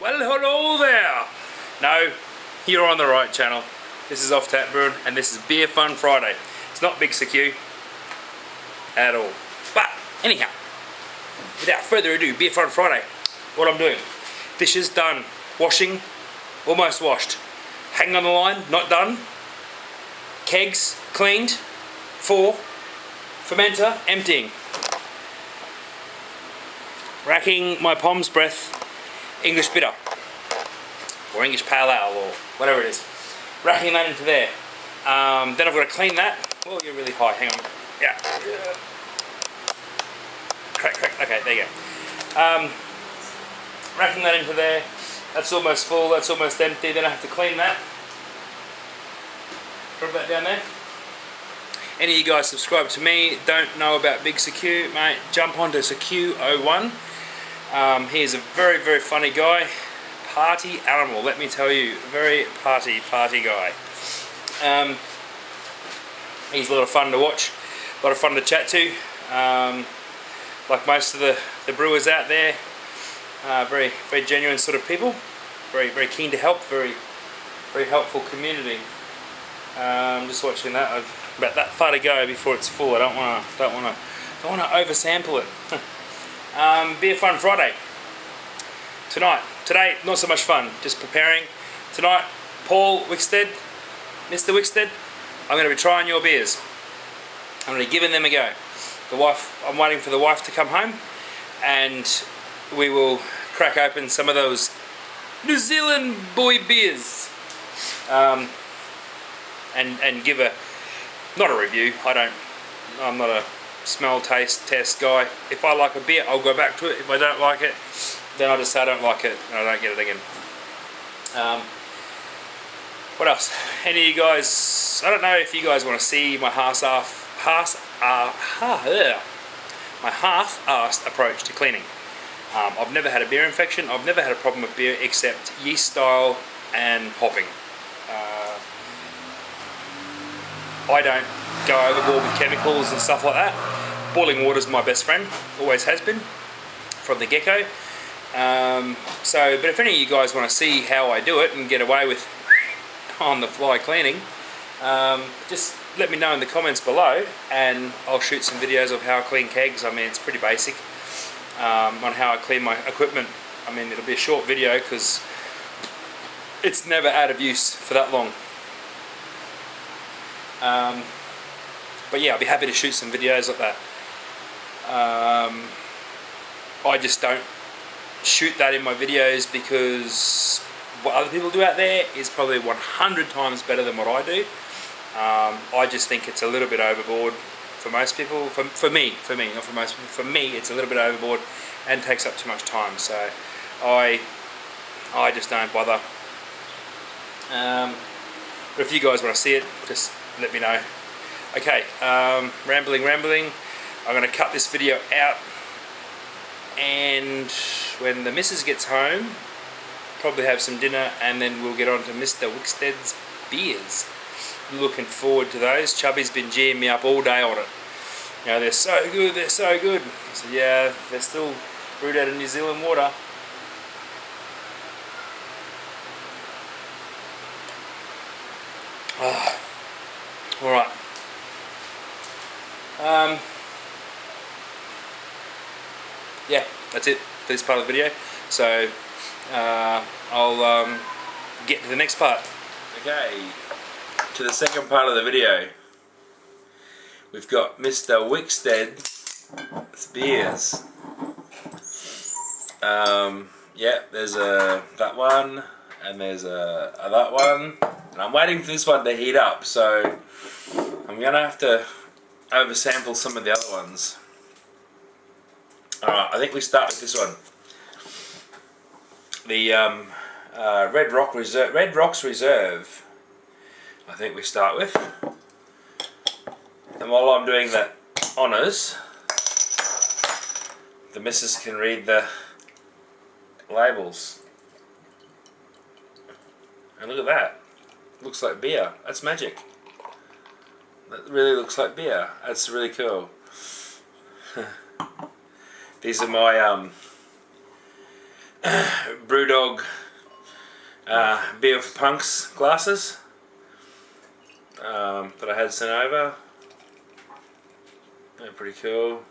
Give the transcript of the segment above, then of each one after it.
Well, hello there. No, you're on the right channel. This is Off Tap Brewing, and this is Beer Fun Friday. It's not Big CQ at all. But anyhow, without further ado, Beer Fun Friday. What I'm doing: dishes done, washing, almost washed, hanging on the line, not done. Kegs cleaned, 4. Fermenter emptying. Racking my Pom's Breath English Bitter, or English Pale Ale, or whatever it is. Racking that into there. Then I've got to clean that. Oh, you're really high, hang on. Yeah. Crack, crack, okay, there you go. Racking that into there. That's almost full, that's almost empty. Then I have to clean that. Drop that down there. Any of you guys subscribe to me, don't know about Big CQ, mate, jump onto CQ01. He's a very, very funny guy. Party animal, let me tell you. Very party guy. He's a lot of fun to watch, a lot of fun to chat to. Like most of the brewers out there, very, very genuine sort of people. Very, very keen to help. Very, very helpful community. Just watching that. I've about that far to go before it's full. I don't want to oversample it. Beer Fun Friday. Today, not so much fun. Just preparing. Tonight, Paul Wickstead, Mr. Wickstead, I'm going to be trying your beers. I'm going to be giving them a go. I'm waiting for the wife to come home, and we will crack open some of those New Zealand boy beers. And give not a review. I'm not a smell, taste, test guy. If I like a beer, I'll go back to it. If I don't like it, then I just say I don't like it and I don't get it again. What else? Any of you guys? I don't know if you guys want to see my half-assed approach to cleaning. I've never had a beer infection. I've never had a problem with beer except yeast style and hopping. I don't go overboard with chemicals and stuff like that. Boiling water is my best friend, always has been, from the get-go. But if any of you guys want to see how I do it and get away with on-the-fly cleaning, just let me know in the comments below, and I'll shoot some videos of how I clean kegs. I mean, it's pretty basic on how I clean my equipment. I mean, it'll be a short video because it's never out of use for that long. But yeah, I'll be happy to shoot some videos like that. I just don't shoot that in my videos because what other people do out there is probably 100 times better than what I do. I just think it's a little bit overboard for most people. For me, not for most people. For me, it's a little bit overboard and takes up too much time. So I just don't bother. But if you guys want to see it, just let me know. Okay, rambling. I'm going to cut this video out, and when the missus gets home, probably have some dinner, and then we'll get on to Mr. Wickstead's beers. Looking forward to those. Chubby's been geeing me up all day on it. You know, they're so good, they're so good. I said, yeah, they're still brewed out of New Zealand water. Alright. Yeah, that's it for this part of the video. So I'll get to the next part. Okay, to the second part of the video. We've got Mr. Wickstead's beers. Yeah, there's that one, and there's that one. And I'm waiting for this one to heat up, so I'm going to have to oversample some of the other ones. Alright, I think we start with this one. The Red Rocks Reserve, I think we start with. And while I'm doing the honours, the missus can read the labels. And look at that. Looks like beer. That's magic. That really looks like beer. That's really cool. These are my Brewdog Beer for Punks glasses that I had sent over. They're pretty cool.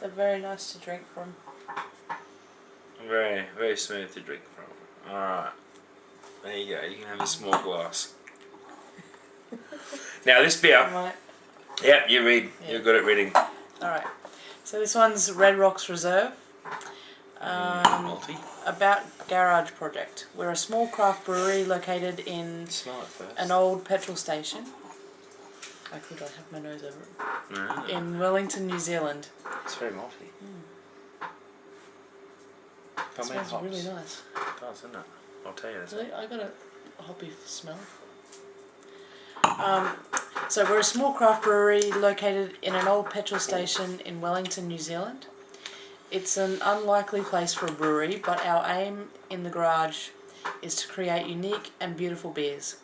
They're very nice to drink from. Very, very smooth to drink from. Alright. There you go. You can have a small glass. Now this beer. Right. Yep, you read. Yeah. You're good at reading. Alright. So this one's Red Rocks Reserve. Multi. About Garage Project. We're a small craft brewery located in Smell it first. an old petrol station. I could have my nose over it. Ah, In Wellington, New Zealand. it's very malty. It smells really nice. It does, doesn't it? I'll tell you this. Really? I got a hoppy smell. So we're a small craft brewery located in an old petrol station in Wellington, New Zealand. It's an unlikely place for a brewery, but our aim in the garage is to create unique and beautiful beers.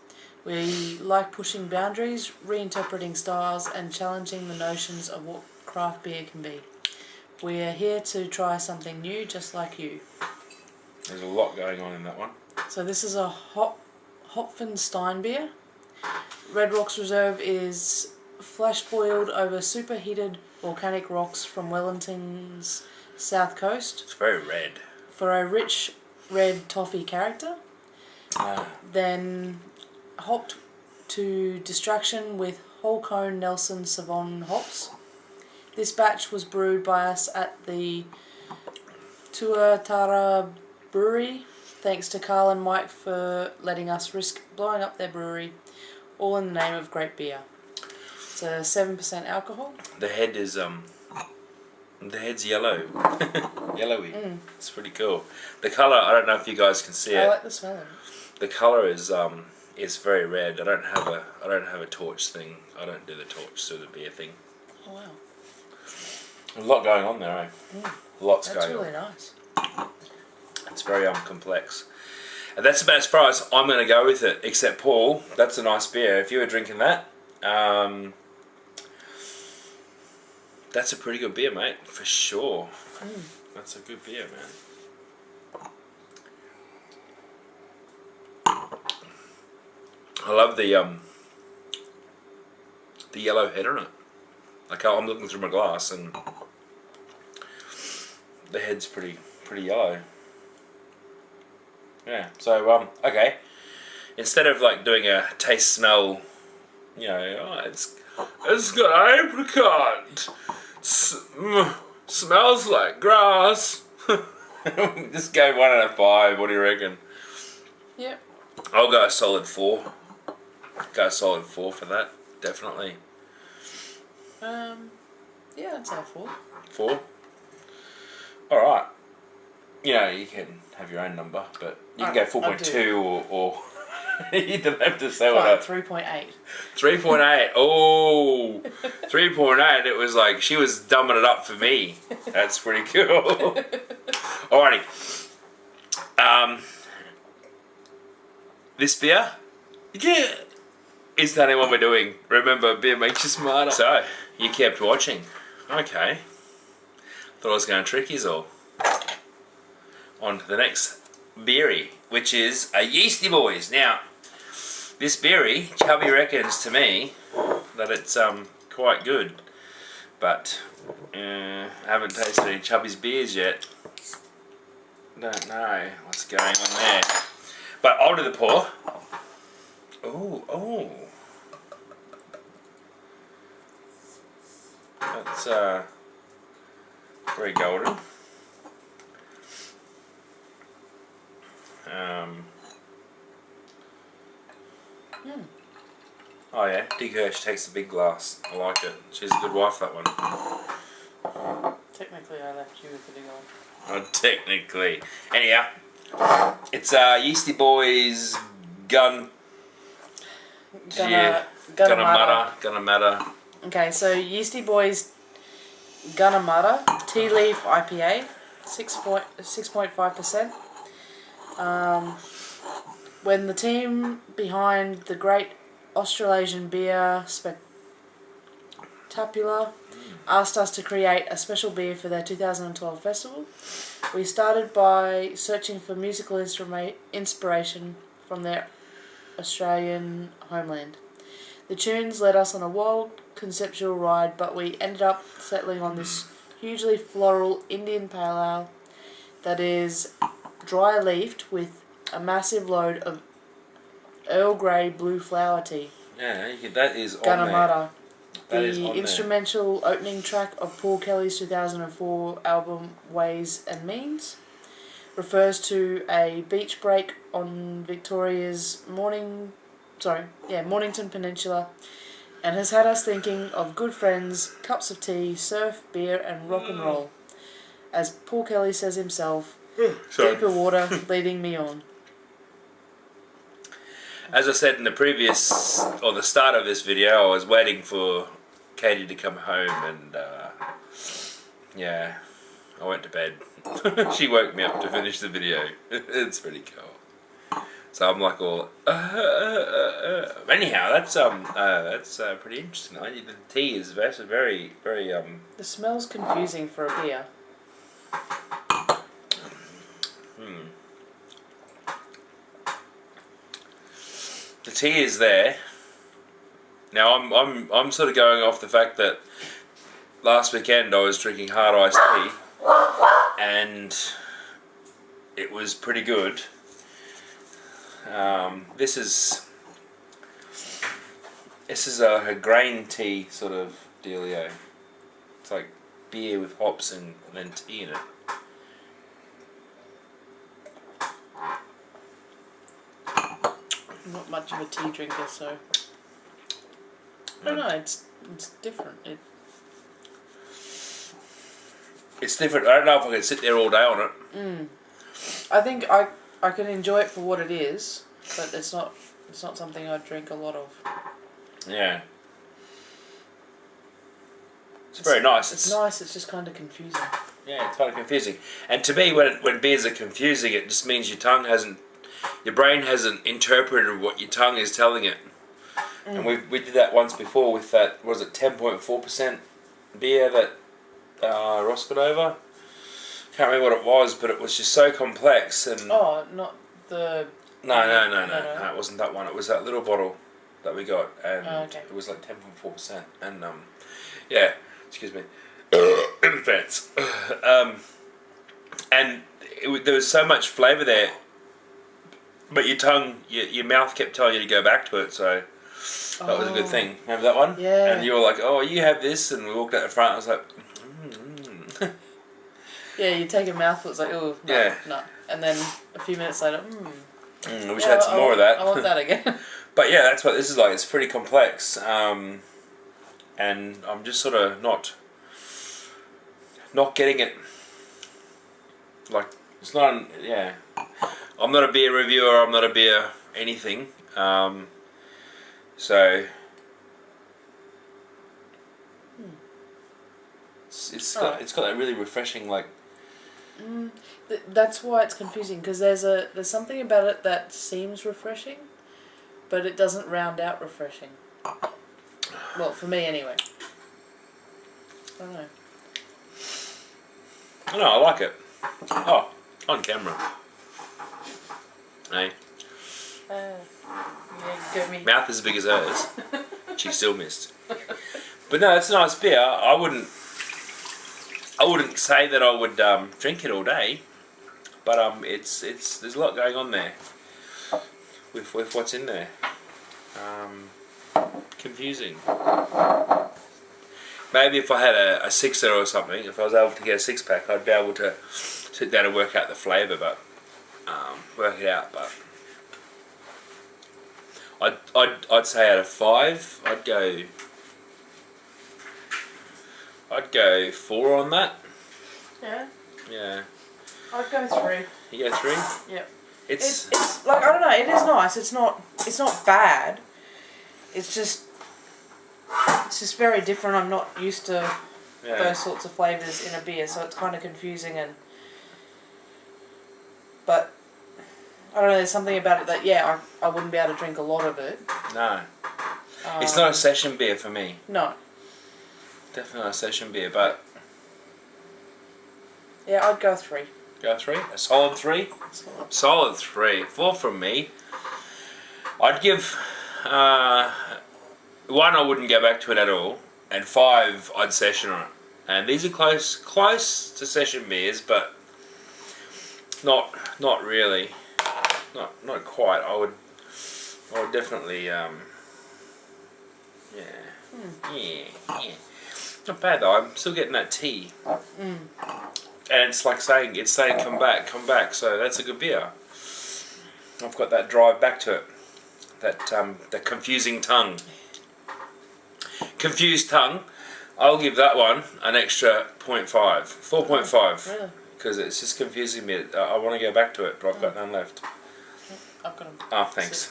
We like pushing boundaries, reinterpreting styles, and challenging the notions of what craft beer can be. We are here to try something new, just like you. There's a lot going on in that one. So this is a Hopfenstein beer. Red Rocks Reserve is flash boiled over superheated volcanic rocks from Wellington's south coast It's very red. for a rich red toffee character. Ah. Then hopped to distraction with whole cone Nelson Sauvignon hops. This batch was brewed by us at the Tuatara Brewery. Thanks to Carl and Mike for letting us risk blowing up their brewery, all in the name of great beer. It's a 7% alcohol. The head is the head's yellow, yellowy. It's pretty cool. The color, I don't know if you guys can see I it. like the smell of it. The color is very red. I don't have a torch thing. I don't do the torch through the beer thing. Oh wow. A lot going on there, eh? Lots That's going really on. nice. It's very complex. And that's about as far as I'm going to go with it, except Paul, that's a nice beer. If you were drinking that, that's a pretty good beer, mate, for sure. That's a good beer, man. I love the yellow head on it. Like I'm looking through my glass and the head's pretty yellow. Yeah, so okay. Instead of like doing a taste smell, you know, it's got apricot. Smells like grass. Just go 1 out of 5. What do you reckon? Yep. I'll go a solid 4. Go a solid 4 for that, definitely. Yeah, I'd say 4. 4. All right. You know, you can have your own number, but you can go 4.2 or you don't have to say what. 3.8. 3.8. Oh, 3.8. It was like she was dumbing it up for me. That's pretty cool. Alrighty. This beer, yeah, is that what we're doing? Remember, beer makes you smarter. So you kept watching. Okay. Thought I was going to trick you all. On to the next beery, which is a Yeasty Boys. Now, this beery, Chubby reckons to me that it's quite good, but I haven't tasted any Chubby's beers yet. Don't know what's going on there. But I'll do the pour. Oh. That's very golden. Oh yeah, Dig Hirsch takes the big glass. I like it. She's a good wife, that one. Technically, I left you with the big one. Oh, technically. Anyhow, it's Yeasty Boys Gonna Matter. Okay, so Yeasty Boys Gonna Matter Tea Leaf IPA, 6.5%. When the team behind the great Australasian beer Tapula asked us to create a special beer for their 2012 festival. We started by searching for musical inspiration from their Australian homeland. The tunes led us on a wild conceptual ride, but we ended up settling on this hugely floral Indian pale ale that is dry leafed with a massive load of Earl Grey blue flower tea. Yeah, that is on Ganamata. there. That is The on instrumental opening track of Paul Kelly's 2004 album Ways and Means refers to a beach break on Victoria's Mornington Peninsula and has had us thinking of good friends, cups of tea, surf, beer and rock and roll. As Paul Kelly says himself, deeper water leading me on. As I said in the previous, or the start of this video, I was waiting for Katie to come home and, yeah, I went to bed. She woke me up to finish the video. It's pretty cool. So I'm like all, anyhow, that's pretty interesting. The tea is very, very, The smell's confusing for a beer. The tea is there. Now I'm sort of going off the fact that last weekend I was drinking hard iced tea, and it was pretty good. This is a grain tea sort of dealio. It's like beer with hops and then tea in it. I'm not much of a tea drinker, so I don't know. It's different. It's different. I don't know if I can sit there all day on it. I think I can enjoy it for what it is, but it's not something I drink a lot of. Yeah. It's very nice. It's nice. It's just kind of confusing. Yeah, it's kind of confusing. And to me, when beers are confusing, it just means your brain hasn't interpreted what your tongue is telling it. And we did that once before with that, was it 10.4% beer that Ross got over? Can't remember what it was, but it was just so complex. And Oh, not the... No, it wasn't that one. It was that little bottle that we got, and it was like 10.4%. And yeah, excuse me, in advance. And there was so much flavour there, but your tongue, your mouth kept telling you to go back to it. So that was a good thing. Remember that one? Yeah. And you were like, "Oh, you have this," and we walked out the front. I was like, Yeah, you take a mouthful, it's like, oh, no, Yeah. no. And then a few minutes later, I wish I had some more of that. I want that again. But yeah, that's what this is like. It's pretty complex, and I'm just sort of not getting it. Like, it's not. Yeah, I'm not a beer reviewer. I'm not a beer anything. So it's got that really refreshing, like. That's why it's confusing, because there's something about it that seems refreshing, but it doesn't round out refreshing. Well, for me anyway. I don't know. No, I like it. Oh, on camera. Hey, Yeah, go me. mouth as big as hers. She still missed. But no, it's a nice beer. I wouldn't say that I would drink it all day, but there's a lot going on there with what's in there. Confusing. Maybe if I had a sixer or something, if I was able to get a 6-pack, I'd be able to sit down and work out the flavour, but work it out. But I'd say out of 5, I'd go 4 on that. Yeah. Yeah. I'd go 3. You go 3? Yep. It's like, I don't know, it is nice. It's not bad. It's just very different. I'm not used to those sorts of flavours in a beer, so it's kind of confusing. But I don't know, there's something about it that I wouldn't be able to drink a lot of it. No. It's not a session beer for me. No. Definitely not a session beer, but Yeah, I'd go 3. go 3. A solid 3. Solid. Solid 3. 4 from me. I'd give 1. I wouldn't go back to it at all, and 5 I'd session on it. And these are close to session beers, but not really, not quite. I would definitely yeah. Not bad though. I'm still getting that tea, and it's like saying come back. So that's a good beer. I've got that drive back to it. That confusing tongue. Confused tongue. I'll give that one an extra 0.5, 4.5, Really? because it's just confusing me. I want to go back to it, but I've got none left. I've got 'em. Oh, thanks.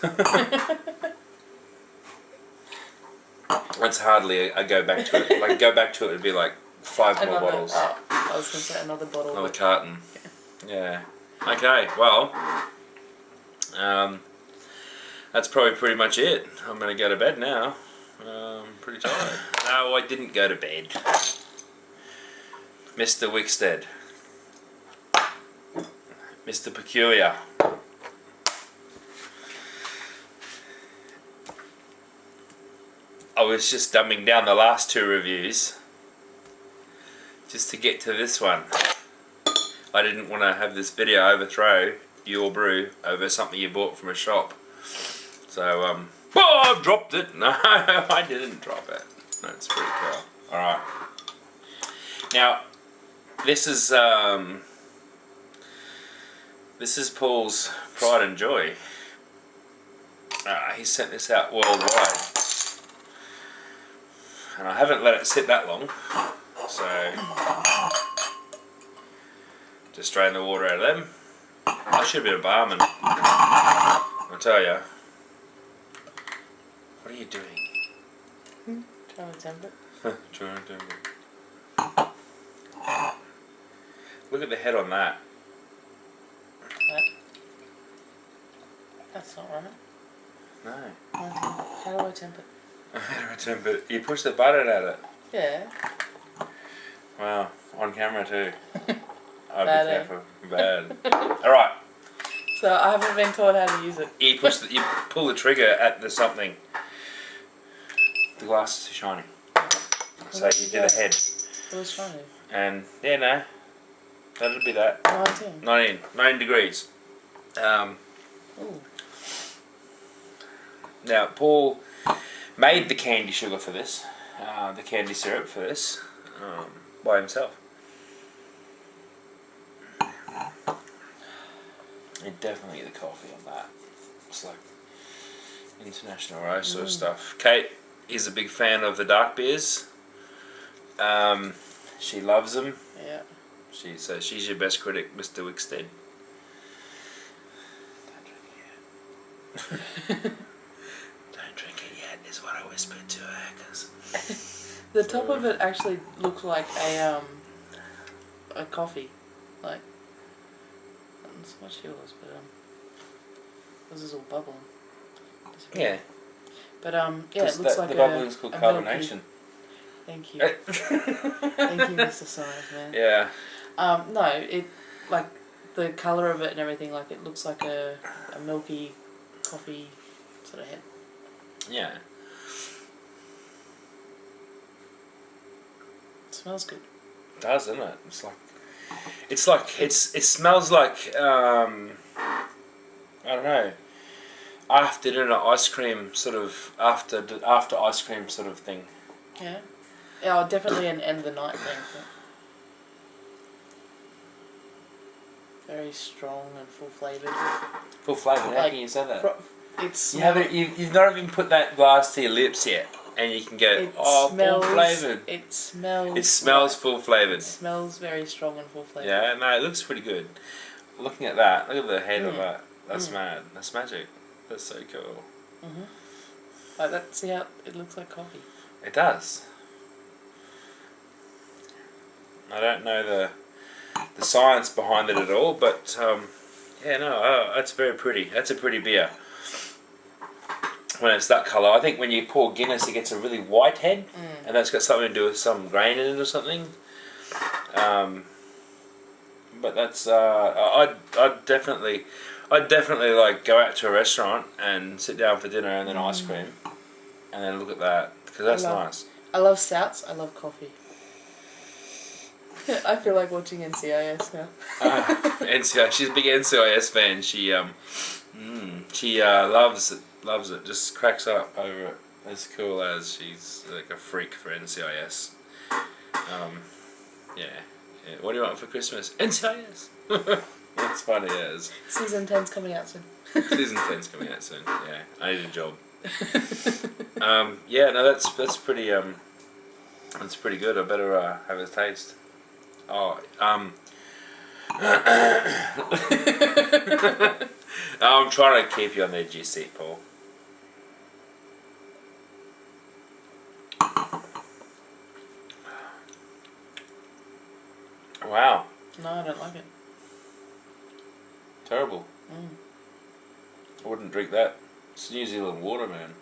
That's hardly a go back to it. Like go back to it would be like 5 more bottles. Oh, I was going to say another bottle. Another carton. Yeah. Okay. Well, that's probably pretty much it. I'm gonna go to bed now. Pretty tired. No, I didn't go to bed. Mr. Wickstead. Mr. Peculiar. I was just dumbing down the last 2 reviews just to get to this one. I didn't want to have this video overthrow your brew over something you bought from a shop. So, oh, I've dropped it. No, I didn't drop it. That's pretty cool. Alright. Now, this is Paul's pride and joy. He sent this out worldwide. And I haven't let it sit that long. So, just drain the water out of them. I should be a barman. I'll tell you. What are you doing? Trying to temper it. Trying to temper it. Look at the head on that. That's not right. No. How do I temper it? How do I temper it? You push the button at it. Yeah. Wow. On camera too. I'll Bad, be careful. Bad. Alright. So I haven't been taught how to use it. You pull the trigger at the something. The glass is too shiny. So you did a head. It was shiny. And yeah, no. That'll be that. 19. 9 degrees. Ooh. Now Paul made the candy sugar for this, the candy syrup for this, by himself. And definitely the coffee on that. It's like international roast sort of stuff. Kate is a big fan of the dark beers. She loves them. Yeah. So she's your best critic, Mr. Wickstead. Don't drink it yet, is what I whispered to her. Cause The top of it actually looked like a coffee, like. That's what she was, but this is all bubbling. yeah. But yeah, it looks like the bubbling's called carbonation. Thank you. Thank you, Mr. Science Man. Yeah. No, it like the colour of it and everything. Like it looks like a milky coffee sort of head. Yeah. It smells good. It does, doesn't it? It smells like I don't know, after dinner ice cream sort of after ice cream sort of thing. Yeah. Yeah, definitely an end of the night thing. Very strong and full flavoured. Full flavoured. How Like, can you say that? It's You've not even put that glass to your lips yet, and you can go full flavoured. It smells. It smells full flavoured. It smells very strong and full flavoured. Yeah, no, it looks pretty good. Looking at that, look at the head of that. That's mad. That's magic. That's so cool. Like that. See how it looks like coffee. It does. I don't know the science behind it at all, but yeah, no, that's very pretty. That's a pretty beer. when it's that colour. I think when you pour Guinness, it gets a really white head, and that's got something to do with some grain in it or something. But that's I'd definitely like go out to a restaurant and sit down for dinner and then ice cream, and then look at that because that's nice. I love stouts. I love coffee. I feel like watching NCIS now. NCIS. She's a big NCIS fan. She loves it. Just cracks up over it. As cool as she's like a freak for NCIS. Yeah. What do you want for Christmas? NCIS. That's funny as. Season 10's coming out soon. Season 10's coming out soon. Yeah, I need a job. Yeah, no, that's pretty that's pretty good. I better have a taste. Oh, I'm trying to keep you on the edge of your seat, Paul. Wow. No, I don't like it. Terrible. I wouldn't drink that. It's New Zealand water, man.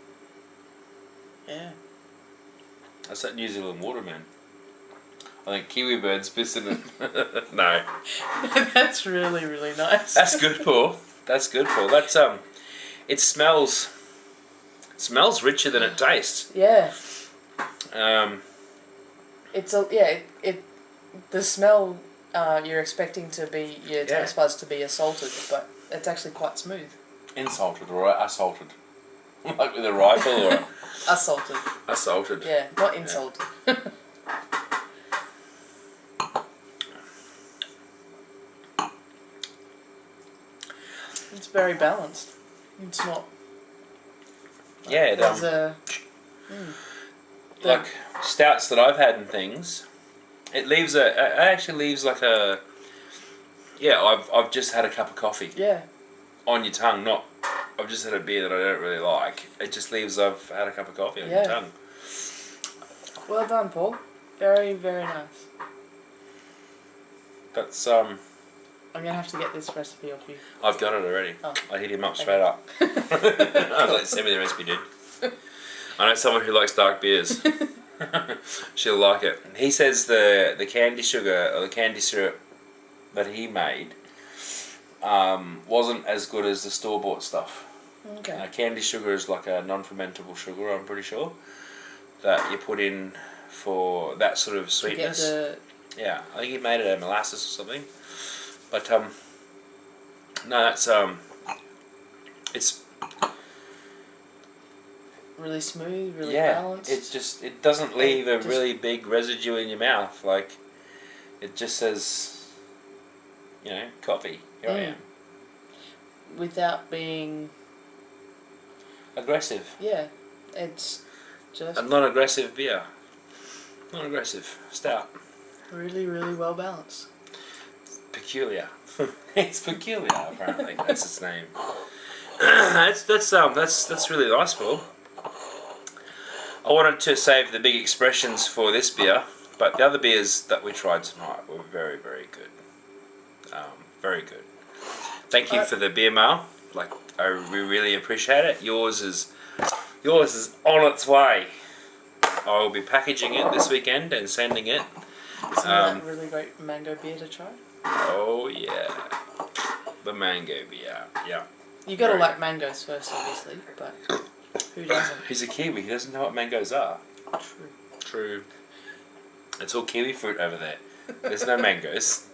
Yeah. That's that New Zealand water, man. I think kiwi birds piss in it. No. That's really, really nice. That's good, Paul. That's good, Paul. That's it smells richer than it tastes. Yeah. It's the smell you're expecting to be your taste buds to be assaulted, but it's actually quite smooth. Insulted or assaulted. Like with a rifle or Assaulted. assaulted. Yeah, not insulted. It's very balanced. It's not. Yeah, There's like stouts that I've had and things. It actually leaves like a. Yeah, I've just had a cup of coffee. Yeah. On your tongue, not. I've just had a beer that I don't really like. It just leaves I've had a cup of coffee on your tongue. Well done, Paul. Very, very nice. That's I'm gonna have to get this recipe off you. I've got it already. Oh. I hit him up straight up. I was like, send me the recipe, dude. I know someone who likes dark beers. She'll like it. He says the candy sugar or the candy syrup that he made wasn't as good as the store-bought stuff. Okay. Candy sugar is like a non-fermentable sugar, I'm pretty sure, that you put in for that sort of sweetness. Yeah, I think he made it out of molasses or something. But no, that's it's really smooth, really balanced. It doesn't leave a really big residue in your mouth. Like it just says, coffee. Here I am. Without being aggressive. Yeah, it's just a non-aggressive beer. Non-aggressive stout. Really, really well balanced. Peculiar. It's peculiar. Apparently, that's its name. That's really nice, Paul. I wanted to save the big expressions for this beer, but the other beers that we tried tonight were very, very good. Very good. Thank you for the beer mail. We really appreciate it. Yours is on its way. I will be packaging it this weekend and sending it. Isn't that really great mango beer to try? Oh yeah, the mango beer. Yeah. You gotta like mangoes first, obviously, but who doesn't? He's a Kiwi. He doesn't know what mangoes are. True. It's all kiwi fruit over there. There's no mangoes.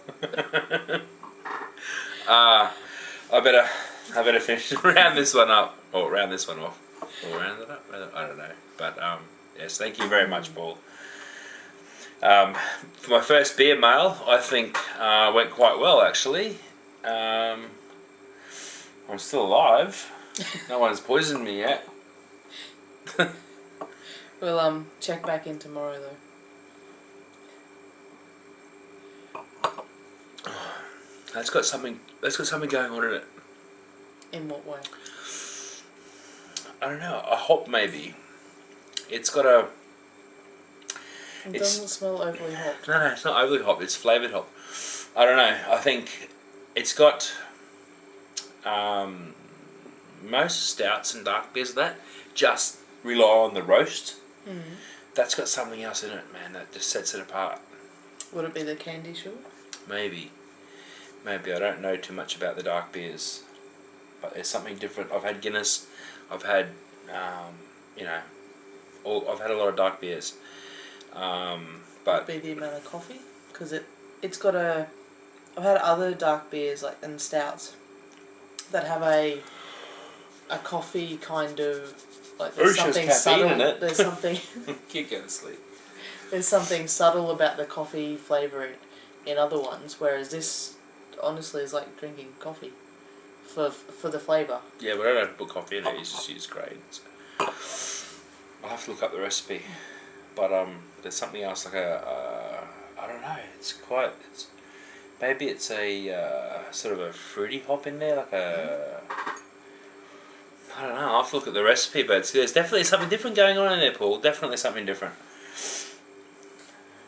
I better finish round this one up or round this one off or round it up. I don't know. But yes, thank you very much, Paul. For my first beer mail, I think went quite well actually. I'm still alive. No one's poisoned me yet. We'll check back in tomorrow though. That's got something going on in it. In what way? I don't know. A hop maybe. It's got a. It doesn't smell overly hot. No, it's not overly hop. It's flavoured hop. I don't know. I think it's got most stouts and dark beers that just rely on the roast. That's got something else in it, man, that just sets it apart. Would it be the candy sugar? Maybe I don't know too much about the dark beers, but there's something different. I've had Guinness, I've had I've had a lot of dark beers, but Would it be the amount of coffee? Because it's got a. I've had other dark beers like and stouts that have a coffee kind of like there's Oosh, there's something caffeine subtle. in it. There's something. keep going to sleep. There's something subtle about the coffee flavour in other ones, whereas this honestly is like drinking coffee for the flavour. Yeah, but I don't have to put coffee in it, you just use grains. I'll have to look up the recipe. But there's something else like I don't know, maybe it's a sort of a fruity hop in there, like a, I don't know, I'll have to look at the recipe, but there's definitely something different going on in there, Paul. Definitely something different.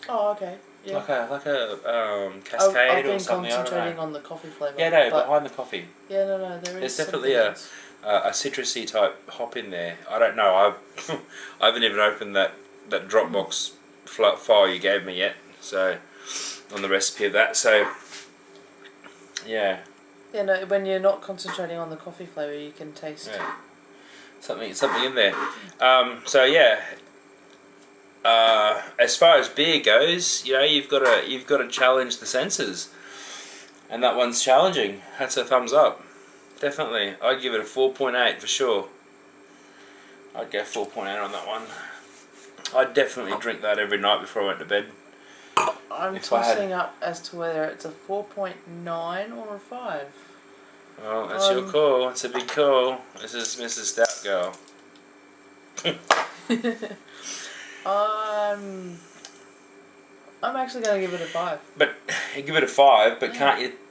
Oh, okay. Yeah. Like a Cascade I've been or something. concentrating on the coffee flavour. Yeah, no, but behind the coffee. Yeah, no, There's definitely a citrusy type hop in there. I don't know. I haven't even opened that Dropbox file you gave me yet. So on the recipe of that. So yeah. Yeah, no. When you're not concentrating on the coffee flavour, you can taste. Yeah. Something in there. So yeah. As far as beer goes, you've got to challenge the senses, and that one's challenging. That's a thumbs up, definitely. I'd give it a 4.8 for sure. I'd go 4.8 on that one. I'd definitely drink that every night before I went to bed. I'm tossing up as to whether it's a 4.9 or a 5. Well, that's your call. It's a big call. This is Mrs. Stout Girl. I'm actually going to give it a 5. But you give it a 5, but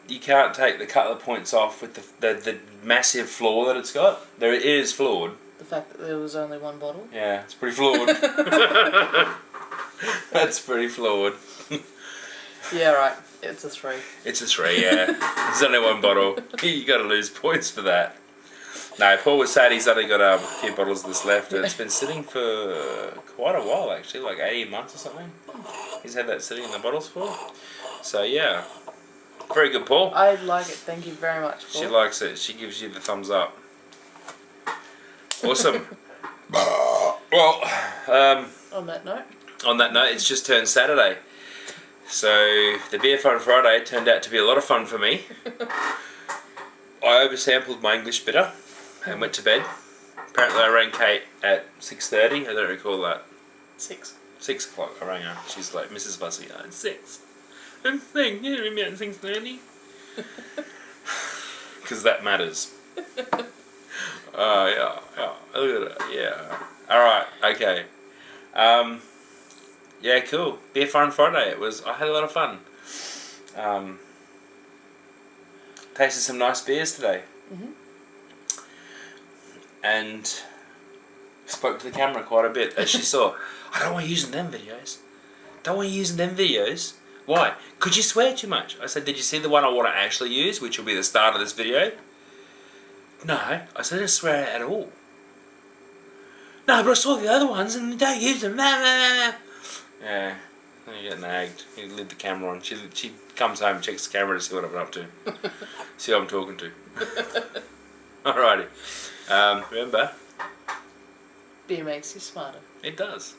you can't take the couple of points off with the massive flaw that it's got. It is flawed. The fact that there was only one bottle. Yeah, it's pretty flawed. That's pretty flawed. Yeah, right. It's a 3. It's a 3, yeah. There's only one bottle. You got to lose points for that. No, Paul was sad he's only got a few bottles of this left. It's been sitting for quite a while, actually, like 18 months or something. He's had that sitting in the bottles for. So, yeah. Very good, Paul. I like it. Thank you very much, Paul. She likes it. She gives you the thumbs up. Awesome. Well, on that note, it's just turned Saturday. So, the Beer Fun Friday turned out to be a lot of fun for me. I oversampled my English bitter and went to bed. Apparently I rang Kate at 6:30. I don't recall that. 6. 6 o'clock I rang her. She's like, Mrs. Bussey, it's 6. I'm saying, you ring me at 6:30. Because that matters. Yeah. Look at it. Yeah. Alright, okay. Yeah, cool. Beer Fun Friday. I had a lot of fun. Tasted some nice beers today. And spoke to the camera quite a bit, as she saw. I don't want you using them videos. Why? Could you swear too much? I said, did you see the one I want to actually use, which will be the start of this video? No. I said, I didn't swear at all. No, but I saw the other ones and don't use them. Yeah. You get nagged. You leave the camera on. She comes home, checks the camera to see what I'm up to. See who I'm talking to. Alrighty. Remember? Beer makes you smarter. It does.